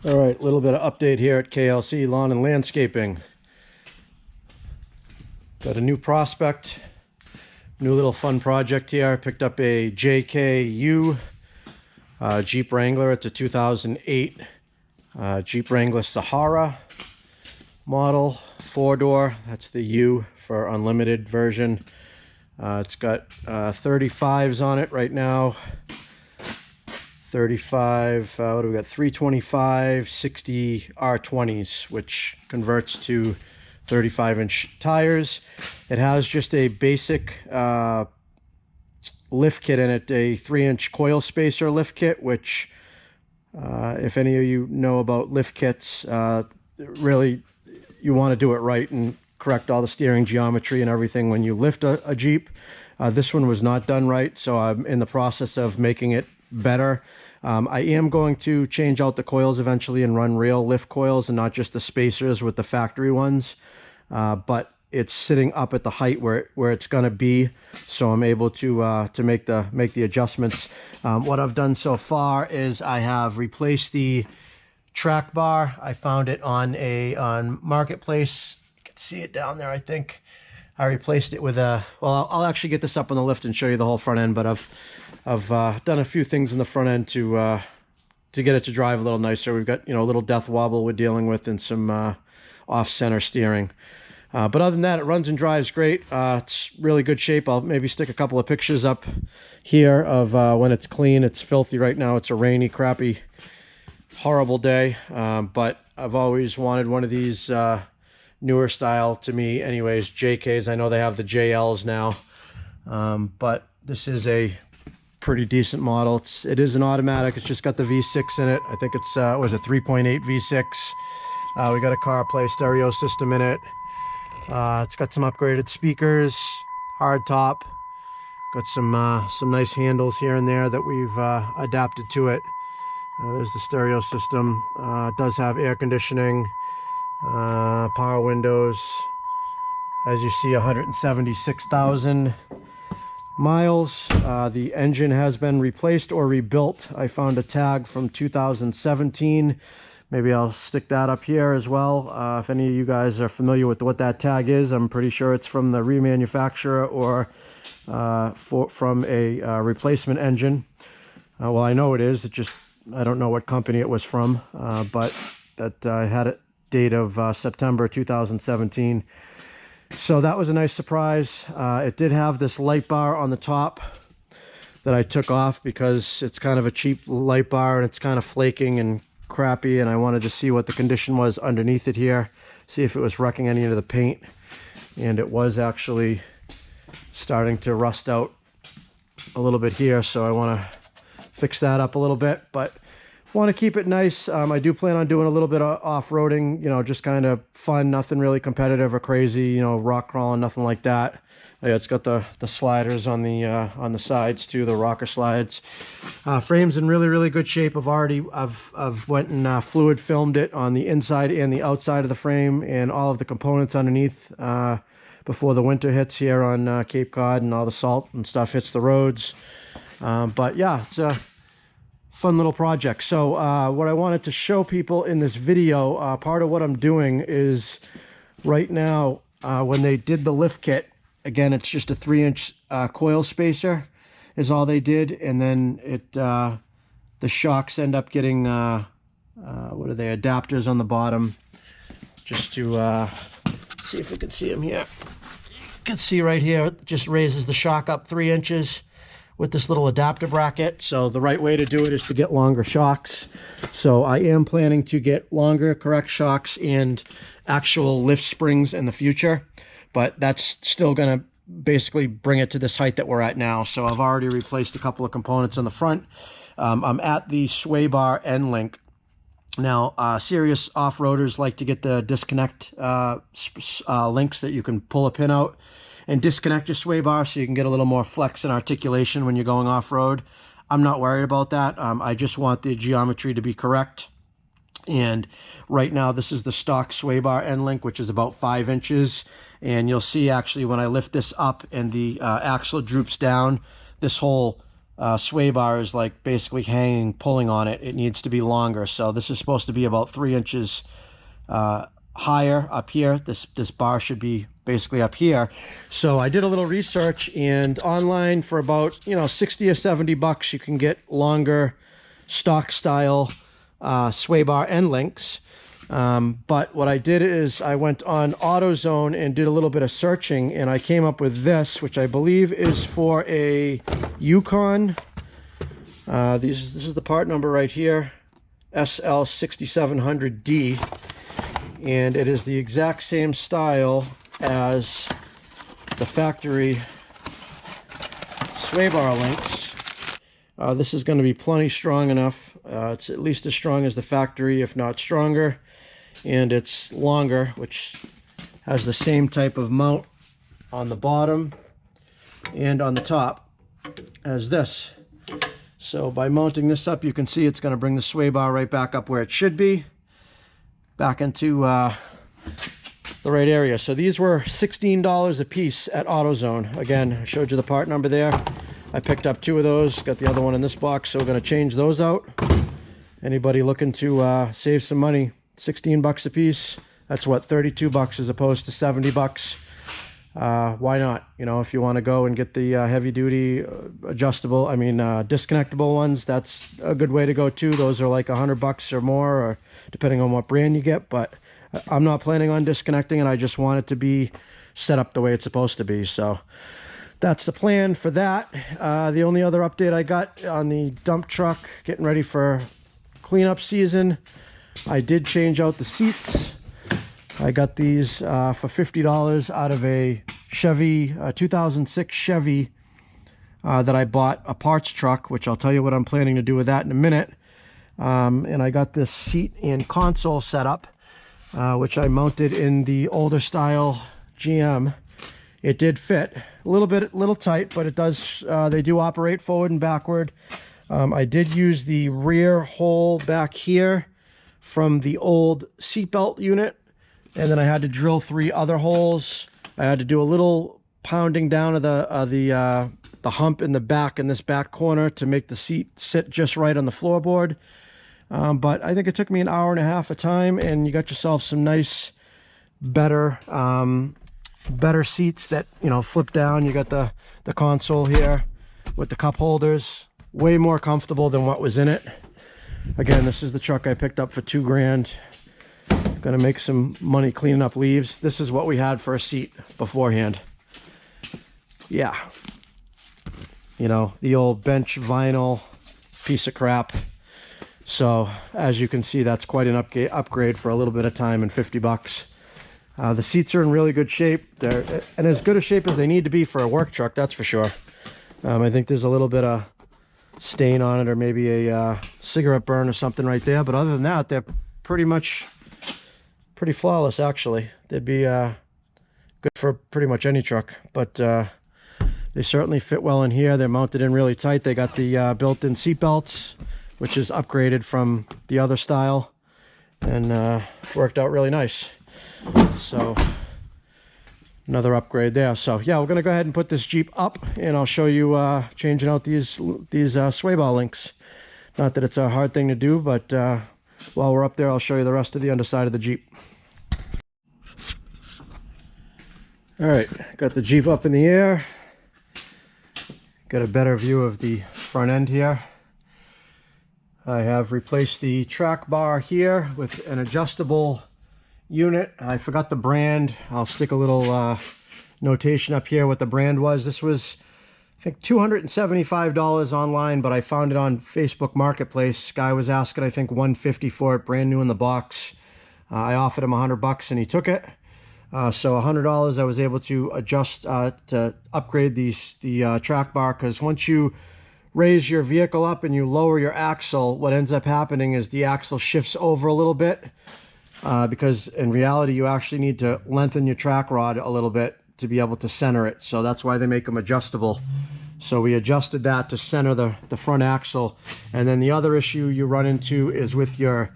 All right, a little bit of update here at KLC Lawn and Landscaping. Got a new prospect, new little fun project here. I picked up a JKU Jeep Wrangler. It's a 2008 Jeep Wrangler Sahara model, 4-door. That's the U for unlimited version. It's got 35s on it right now. 35, what do we got? 325, 60 R20s, which converts to 35-inch tires. It has just a basic lift kit in it, a 3-inch coil spacer lift kit, which if any of you know about lift kits, really you want to do it right and correct all the steering geometry and everything when you lift a Jeep. This one was not done right, so I'm in the process of making it better. I am going to change out the coils eventually and run real lift coils and not just the spacers with the factory ones. But it's sitting up at the height where it's going to be, so I'm able to make the adjustments. What I've done so far is I have replaced the track bar. I found it on Marketplace. You can see it down there, I think. I replaced it with a, well, I'll actually get this up on the lift and show you the whole front end, but I've done a few things in the front end to get it to drive a little nicer. We've got, a little death wobble we're dealing with and some off-center steering. But other than that, it runs and drives great. It's really good shape. I'll maybe stick a couple of pictures up here of when it's clean. It's filthy right now. It's a rainy, crappy, horrible day. But I've always wanted one of these newer style, to me anyways, JKs. I know they have the JLs now, but this is a pretty decent model. It is an automatic. It's just got the V6 in it. I think it's was a 3.8 V6. We got a CarPlay stereo system in it. It's got some upgraded speakers, hard top, got some nice handles here and there that we've adapted to it. There's the stereo system. It does have air conditioning, power windows. As you see, 176,000 miles. The engine has been replaced or rebuilt. I found a tag from 2017. Maybe I'll stick that up here as well. If any of you guys are familiar with what that tag is, I'm pretty sure it's from the remanufacturer or from a replacement engine. Well, I know it is. I don't know what company it was from, but that had a date of September 2017. So that was a nice surprise. It did have this light bar on the top that I took off because it's kind of a cheap light bar and it's kind of flaking and crappy, and I wanted to see what the condition was underneath it here, see if it was wrecking any of the paint, and it was actually starting to rust out a little bit here, so I want to fix that up a little bit, but want to keep it nice. I do plan on doing a little bit of off-roading, just kind of fun, nothing really competitive or crazy, rock crawling, nothing like that. Yeah, it's got the sliders on the sides too, the rocker slides. Frame's in really, really good shape. I've went and fluid filmed it on the inside and the outside of the frame and all of the components underneath before the winter hits here on Cape Cod and all the salt and stuff hits the roads. But yeah, it's a fun little project. So what I wanted to show people in this video, part of what I'm doing is right now when they did the lift kit, again, it's just a 3-inch coil spacer is all they did, and then the shocks end up getting what are they, adapters on the bottom, just to see if we can see them here. You can see right here, it just raises the shock up 3 inches with this little adapter bracket. So the right way to do it is to get longer shocks. So I am planning to get longer correct shocks and actual lift springs in the future, but that's still going to basically bring it to this height that we're at now. So I've already replaced a couple of components on the front. I'm at the sway bar end link. Now, serious off-roaders like to get the disconnect links that you can pull a pin out and disconnect your sway bar so you can get a little more flex and articulation when you're going off-road. I'm not worried about that. I just want the geometry to be correct. And right now, this is the stock sway bar end link, which is about 5 inches. And you'll see actually when I lift this up and the axle droops down, this whole sway bar is like basically hanging, pulling on it. It needs to be longer. So this is supposed to be about 3 inches higher up here. This bar should be basically up here. So I did a little research, and online for about 60 or 70 bucks you can get longer stock style sway bar end links. But what I did is I went on AutoZone and did a little bit of searching, and I came up with this, which I believe is for a Yukon. This is the part number right here, SL6700D, and it is the exact same style as the factory sway bar links. This is going to be plenty strong enough. It's at least as strong as the factory, if not stronger. And it's longer, which has the same type of mount on the bottom and on the top as this. So by mounting this up, you can see it's going to bring the sway bar right back up where it should be, back into the right area. So these were $16 a piece at AutoZone. Again, I showed you the part number there. I picked up 2 of those, got the other one in this box, so we're going to change those out. Anybody looking to save some money, 16 bucks a piece. That's what, 32 bucks as opposed to 70 bucks. Why not? If you want to go and get the heavy duty disconnectable ones, that's a good way to go too. Those are like 100 bucks or more, or depending on what brand you get. But I'm not planning on disconnecting it. I just want it to be set up the way it's supposed to be. So that's the plan for that. The only other update I got on the dump truck, getting ready for cleanup season, I did change out the seats. I got these for $50 out of a Chevy, 2006 Chevy that I bought, a parts truck, which I'll tell you what I'm planning to do with that in a minute. And I got this seat and console setup, which I mounted in the older style GM. It did fit a little tight, but it does. They do operate forward and backward. I did use the rear hole back here from the old seatbelt unit, and then I had to drill 3 other holes. I had to do a little pounding down of the hump in the back, in this back corner, to make the seat sit just right on the floorboard. But I think it took me an hour and a half of time, and you got yourself some nice, better seats that flip down. You got the console here with the cup holders, way more comfortable than what was in it. Again, this is the truck I picked up for $2 grand. Gonna make some money cleaning up leaves. This is what we had for a seat beforehand. Yeah, the old bench vinyl piece of crap. So as you can see, that's quite an upgrade for a little bit of time and 50 bucks. The seats are in really good shape. They're in as good a shape as they need to be for a work truck, that's for sure. I think there's a little bit of stain on it, or maybe a cigarette burn or something right there, but other than that, they're pretty flawless. Actually, they'd be good for pretty much any truck, but they certainly fit well in here. They're mounted in really tight. They got the built-in seat belts, which is upgraded from the other style, and worked out really nice. So another upgrade there. So yeah, we're gonna go ahead and put this Jeep up, and I'll show you changing out these sway bar links. Not that it's a hard thing to do, but while we're up there, I'll show you the rest of the underside of the Jeep. All right, got the Jeep up in the air. Got a better view of the front end here. I have replaced the track bar here with an adjustable unit. I forgot the brand. I'll stick a little notation up here what the brand was. This was, I think, $275 online, but I found it on Facebook Marketplace. Guy was asking, I think, $150 for it, brand new in the box. I offered him $100 and he took it. So $100 I was able to adjust to upgrade the track bar, because once you raise your vehicle up and you lower your axle, what ends up happening is the axle shifts over a little bit, because in reality you actually need to lengthen your track rod a little bit to be able to center it. So that's why they make them adjustable. So we adjusted that to center the front axle. And then the other issue you run into is with your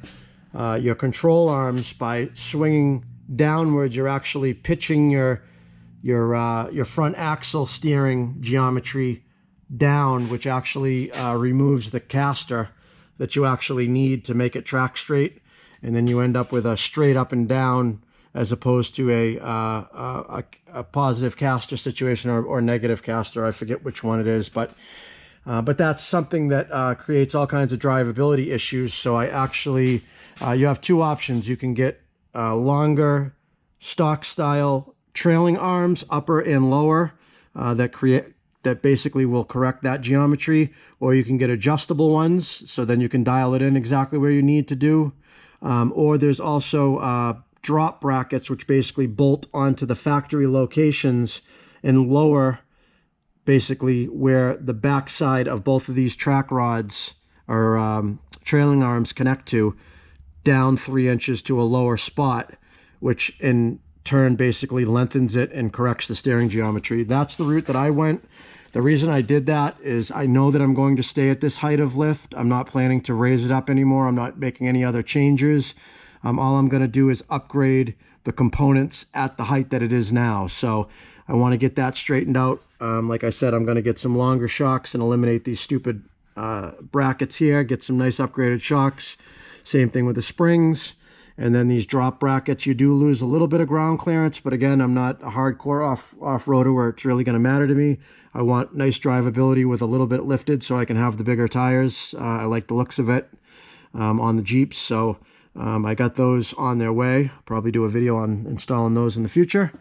control arms. By swinging downwards, you're actually pitching your front axle steering geometry down, which actually removes the caster that you actually need to make it track straight, and then you end up with a straight up and down as opposed to a positive caster situation or negative caster. I forget which one it is, but that's something that creates all kinds of drivability issues. So I actually, you have two options. You can get longer stock style trailing arms, upper and lower, that basically will correct that geometry, or you can get adjustable ones, so then you can dial it in exactly where you need to do. Or there's also drop brackets, which basically bolt onto the factory locations and lower basically where the backside of both of these track rods or trailing arms connect to, down 3 inches to a lower spot, which in turn basically lengthens it and corrects the steering geometry. That's the route that I went. The reason I did that is I know that I'm going to stay at this height of lift. I'm not planning to raise it up anymore. I'm not making any other changes. All I'm going to do is upgrade the components at the height that it is now. So I want to get that straightened out. Like I said, I'm going to get some longer shocks and eliminate these stupid brackets here, get some nice upgraded shocks. Same thing with the springs. And then these drop brackets, you do lose a little bit of ground clearance, but again, I'm not a hardcore off-roader where it's really going to matter to me. I want nice drivability with a little bit lifted so I can have the bigger tires. I like the looks of it on the Jeeps, so I got those on their way. Probably do a video on installing those in the future.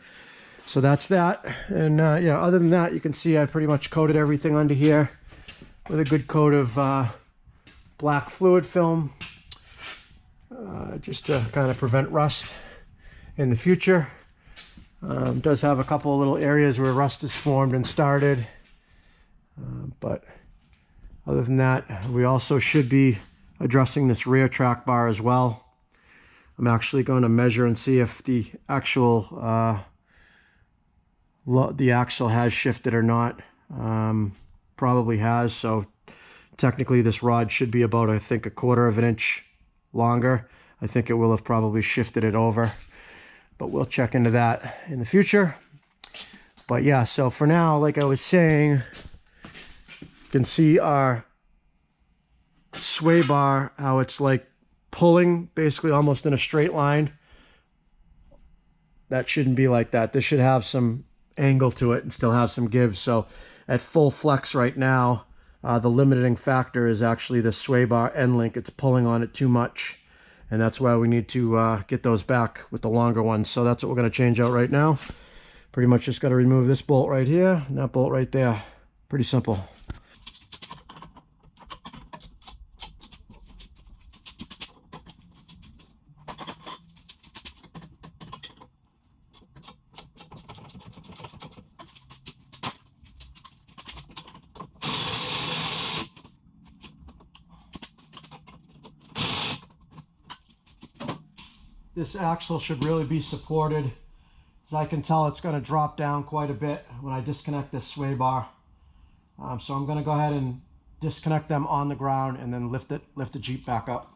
So that's that. And yeah, other than that, you can see I pretty much coated everything under here with a good coat of black fluid film. Just to kind of prevent rust in the future. Does have a couple of little areas where rust is formed and started, but other than that, we also should be addressing this rear track bar as well. I'm actually going to measure and see if the actual the axle has shifted or not. Probably has, so technically this rod should be about, I think, 1/4 of an inch longer. I think it will have probably shifted it over, but we'll check into that in the future. But yeah, so for now, like I was saying, you can see our sway bar, how it's like pulling basically almost in a straight line. That shouldn't be like that. This should have some angle to it and still have some give. So at full flex right now, the limiting factor is actually the sway bar end link. It's pulling on it too much, and that's why we need to get those back with the longer ones. So that's what we're going to change out right now. Pretty much just got to remove this bolt right here and that bolt right there. Pretty simple. This axle should really be supported. As I can tell, it's going to drop down quite a bit when I disconnect this sway bar. So I'm going to go ahead and disconnect them on the ground and then lift the Jeep back up.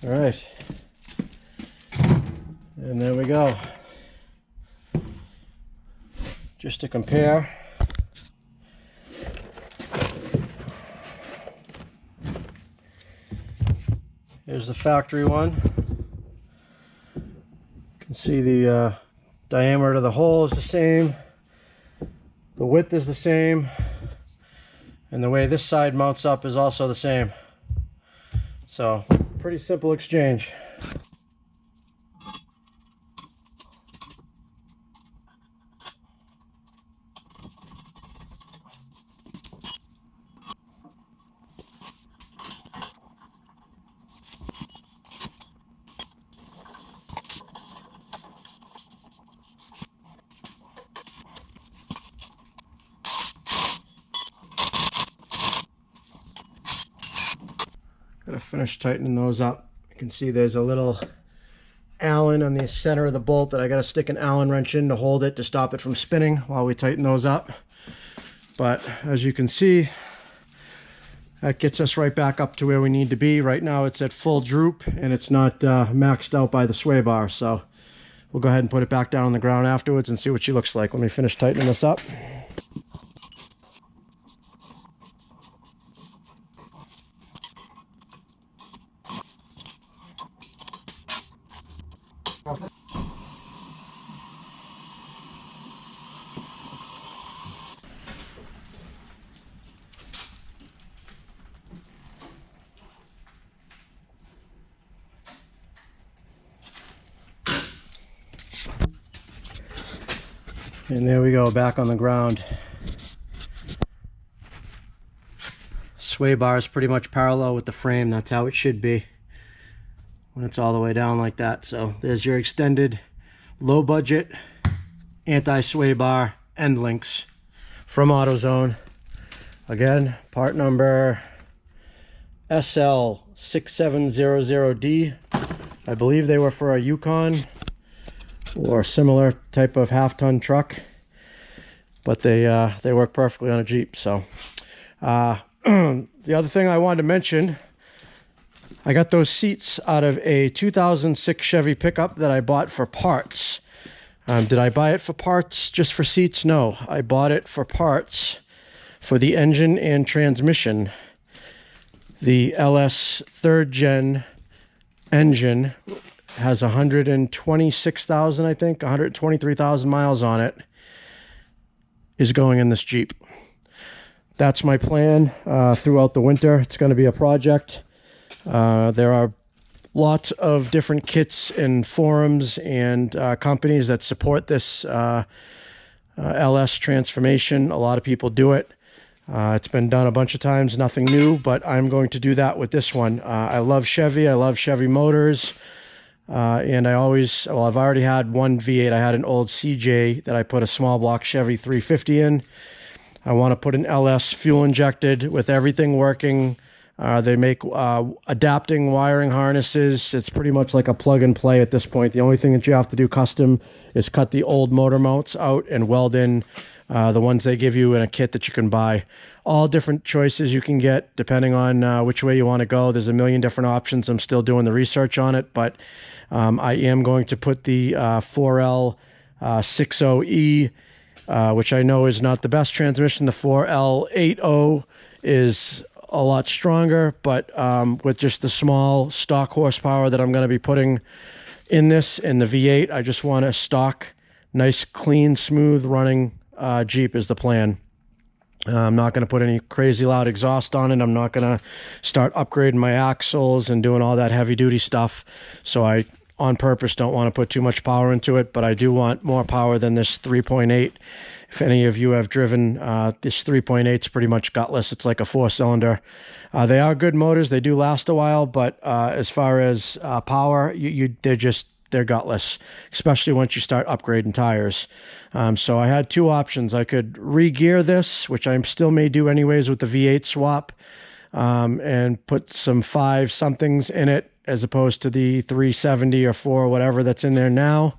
All right, and there we go. Just to compare, here's the factory one. You can see the diameter of the hole is the same, the width is the same, And the way this side mounts up is also the same. So, pretty simple exchange. Gotta finish tightening those up. You can see there's a little Allen on the center of the bolt that I gotta stick an Allen wrench in to hold it to stop it from spinning while we tighten those up. But as you can see, that gets us right back up to where we need to be. Right now it's at full droop and it's not maxed out by the sway bar. So we'll go ahead and put it back down on the ground afterwards and see what she looks like. Let me finish tightening this up. And there we go, back on the ground. Sway bar is pretty much parallel with the frame. That's how it should be when it's all the way down like that. So there's your extended low budget anti-sway bar end links from AutoZone. Again, part number SL6700D. I believe they were for a Yukon or similar type of half-ton truck, but they work perfectly on a Jeep. So the other thing I wanted to mention, I got those seats out of a 2006 Chevy pickup that I bought for parts. Did I buy it for parts just for seats? No, I bought it for parts for the engine and transmission. The LS 3rd gen engine has 126,000, I think, 123,000 miles on it, is going in this Jeep. That's my plan throughout the winter. It's going to be a project. There are lots of different kits and forums and companies that support this LS transformation. A lot of people do it. It's been done a bunch of times, nothing new, but I'm going to do that with this one. I love Chevy. I love Chevy motors. And I've already had one V8. I had an old CJ that I put a small block Chevy 350 in. I want to put an LS fuel injected with everything working. They make adapting wiring harnesses. It's pretty much like a plug and play at this point. The only thing that you have to do custom is cut the old motor mounts out and weld in the ones they give you in a kit that you can buy. All different choices you can get depending on which way you want to go. There's a million different options. I'm still doing the research on it, but I am going to put the 4L 60E, which I know is not the best transmission. The 4L 80 is a lot stronger, but with just the small stock horsepower that I'm going to be putting in this, in the V8, I just want a stock, nice, clean, smooth running Jeep is the plan. I'm not going to put any crazy loud exhaust on it. I'm not going to start upgrading my axles and doing all that heavy duty stuff. So I, on purpose, don't want to put too much power into it, but I do want more power than this 3.8. If any of you have driven, this 3.8 is pretty much gutless. It's like a 4-cylinder. They are good motors. They do last a while, but as far as power, they're gutless, especially once you start upgrading tires. So I had two options. I could re-gear this, which I still may do anyways with the V8 swap, and put some 5-somethings in it as opposed to the 370 or 4, whatever that's in there now,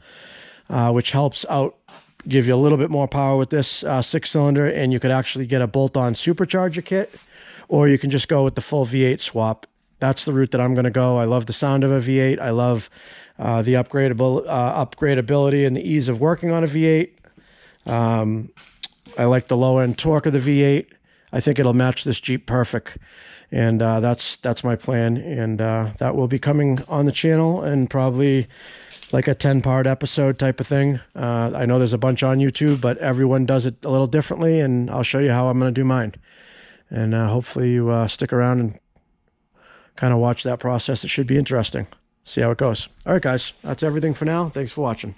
which helps out, give you a little bit more power with this 6-cylinder, and you could actually get a bolt-on supercharger kit, or you can just go with the full V8 swap. That's the route that I'm going to go. I love the sound of a V8. I love the upgradability and the ease of working on a V8. I like the low-end torque of the V8. I think it'll match this Jeep perfect, and that's my plan. And that will be coming on the channel, and probably like a 10-part episode type of thing. I know there's a bunch on YouTube, but everyone does it a little differently, and I'll show you how I'm going to do mine. And hopefully you stick around and kind of watch that process. It should be interesting. See how it goes. All right, guys, that's everything for now. Thanks for watching.